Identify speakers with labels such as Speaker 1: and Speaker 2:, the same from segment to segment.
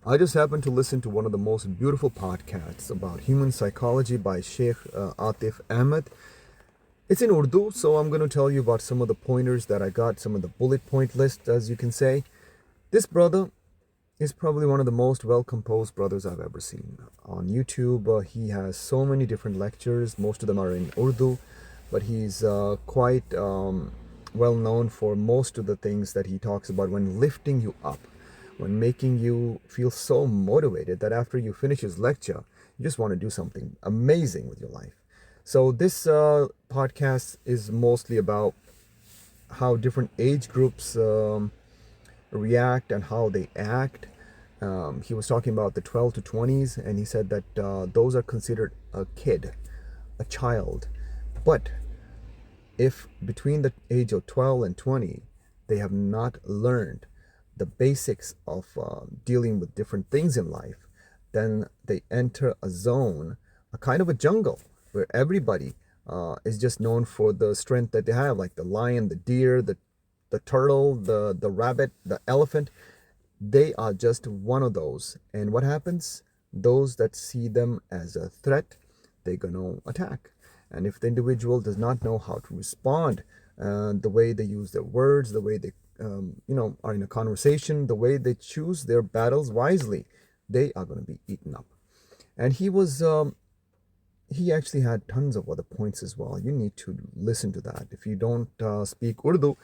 Speaker 1: I just happened to listen to one of the most beautiful podcasts about human psychology by Sheikh Atif Ahmed. It's in Urdu, so I'm going to tell you about some of the pointers that I got, some of the bullet point list, as you can say. This brother is probably one of the most well composed brothers I've ever seen. On YouTube, he has so many different lectures. Most of them are in Urdu, but he's quite well known for most of the things that he talks about when lifting you up, when making you feel so motivated that after you finish his lecture, you just want to do something amazing with your life. So, this podcast is mostly about how different age groups react and how they act. He was talking about the 12 to 20s, and he said that those are considered a kid, a child. But if between the age of 12 and 20, they have not learned the basics of dealing with different things in life, then they enter a zone, a kind of a jungle, where everybody is just known for the strength that they have, like the lion, the deer, the turtle, the rabbit, the elephant. They are just one of those. And what happens? Those that see them as a threat, they're going to attack. And if the individual does not know how to respond, the way they use their words, the way they are in a conversation, the way they choose their battles wisely, they are going to be eaten up. And he actually had tons of other points as well. You need to listen to that. If you don't speak Urdu,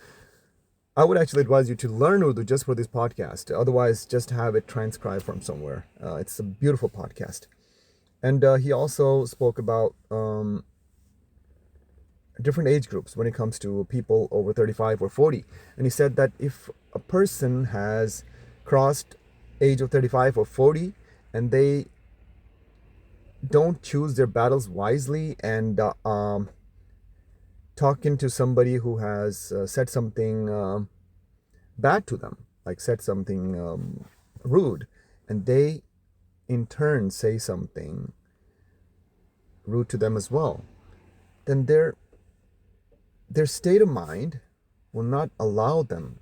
Speaker 1: I would actually advise you to learn Urdu just for this podcast. Otherwise, just have it transcribed from somewhere. It's a beautiful podcast. And he also spoke about different age groups when it comes to people over 35 or 40. And he said that if a person has crossed age of 35 or 40 and they don't choose their battles wisely and talking to somebody who has said something bad to them, like said something rude, and they in turn say something rude to them as well, then their state of mind will not allow them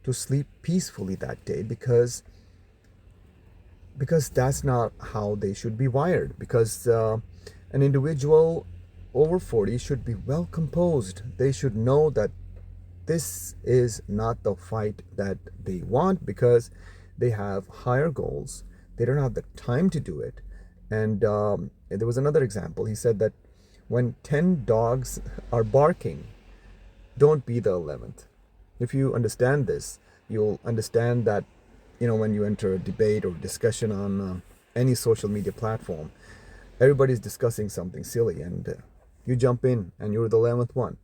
Speaker 1: to sleep peacefully that day, because that's not how they should be wired. Because an individual over 40 should be well composed. They should know that this is not the fight that they want, because they have higher goals. They don't have the time to do it. And there was another example. He said that when 10 dogs are barking, don't be the 11th. If you understand this, you'll understand that, when you enter a debate or discussion on any social media platform, everybody's discussing something silly, and you jump in and you're the 11th one.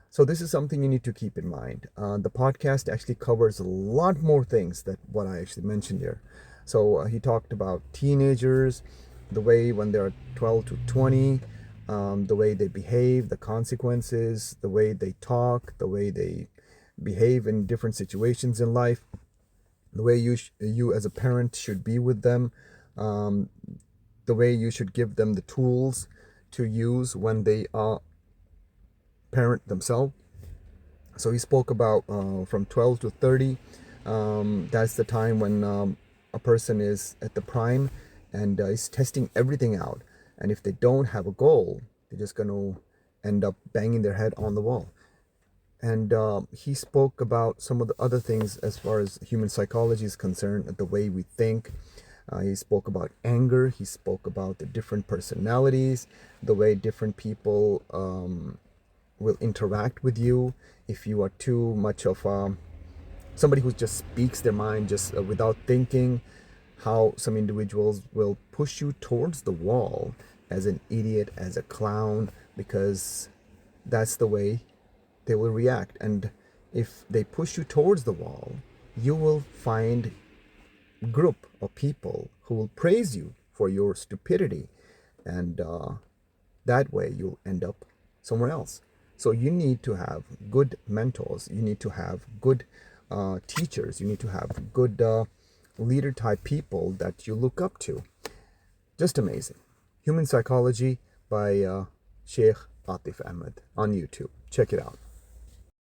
Speaker 1: So this is something you need to keep in mind. The podcast actually covers a lot more things than what I actually mentioned here. So he talked about teenagers, the way when they're 12 to 20, the way they behave, the consequences, the way they talk, the way they behave in different situations in life, the way you as a parent should be with them, the way you should give them the tools to use when they are parent themselves. So he spoke about from 12 to 30. That's the time when a person is at the prime and is testing everything out. And if they don't have a goal, they're just going to end up banging their head on the wall. And he spoke about some of the other things as far as human psychology is concerned, the way we think. He spoke about anger. He spoke about the different personalities, the way different people will interact with you. If you are too much of somebody who just speaks their mind just without thinking, how some individuals will push you towards the wall as an idiot, as a clown, because that's the way they will react. And if they push you towards the wall, you will find a group of people who will praise you for your stupidity, and that way you'll end up somewhere else. So you need to have good mentors, you need to have good teachers, you need to have good leader type people that you look up to. Just amazing. Human Psychology by Sheikh Atif Ahmed on YouTube. Check it out.